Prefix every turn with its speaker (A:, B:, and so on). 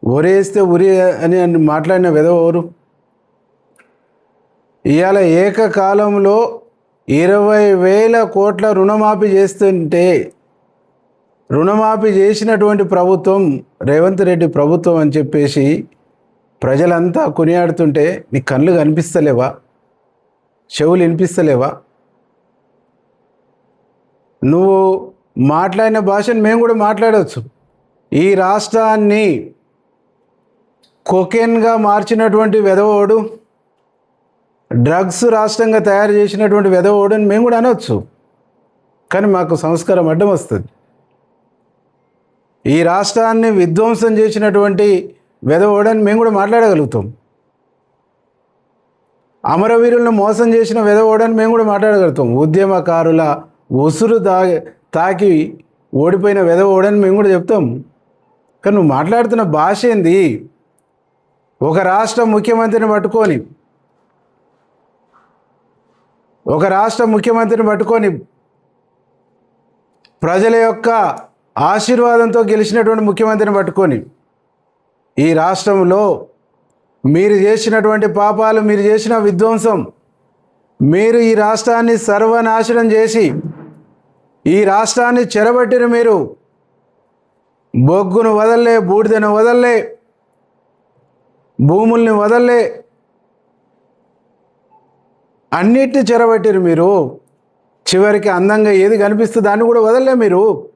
A: ఒరేస్తే ఉరి అని మాట్లాడిన వెధవెవరు? ఇవాళ ఏకకాలంలో 20,000 కోట్ల రుణమాఫీ చేస్తుంటే, రుణమాఫీ చేసినటువంటి ప్రభుత్వం రేవంత్ రెడ్డి ప్రభుత్వం అని చెప్పేసి ప్రజలంతా కొనియాడుతుంటే నీ కళ్ళు కనిపిస్తలేవా? చెవులు వినిపిస్తలేవా? నువ్వు మాట్లాడిన భాషను మేము కూడా మాట్లాడవచ్చు. ఈ రాష్ట్రాన్ని కొకేన్గా మార్చినటువంటి వెధవోడు, డ్రగ్స్ రాష్ట్రంగా తయారు చేసినటువంటి వెధవోడు అని మేము కూడా అనవచ్చు. కానీ మాకు సంస్కారం అడ్డం వస్తుంది. ఈ రాష్ట్రాన్ని విధ్వంసం చేసినటువంటి వెధవోడని మేము కూడా మాట్లాడగలుగుతాం. అమరవీరులను మోసం చేసిన వెధవోడని మేము కూడా మాట్లాడగలుగుతాం. ఉద్యమకారుల ఉసురు తాకి ఓడిపోయిన వెధవోడని మేము కూడా చెప్తాం. కానీ నువ్వు మాట్లాడుతున్న భాష ఏంది? ఒక రాష్ట్ర ముఖ్యమంత్రిని పట్టుకొని ప్రజల యొక్క ఆశీర్వాదంతో గెలిచినటువంటి ముఖ్యమంత్రిని పట్టుకొని ఈ రాష్ట్రంలో మీరు చేసినటువంటి పాపాలు, మీరు చేసిన విధ్వంసం, మీరు ఈ రాష్ట్రాన్ని సర్వనాశనం చేసి ఈ రాష్ట్రాన్ని చెరబట్టిన మీరు బొగ్గును వదల్లే, బూడిదను వదల్లే, భూముల్ని వదల్లే, అన్నిటిని చెరబట్టిరు మీరు. చివరికి అందంగా ఏది కనిపిస్తుంది దాన్ని కూడా వదల్లే మీరు.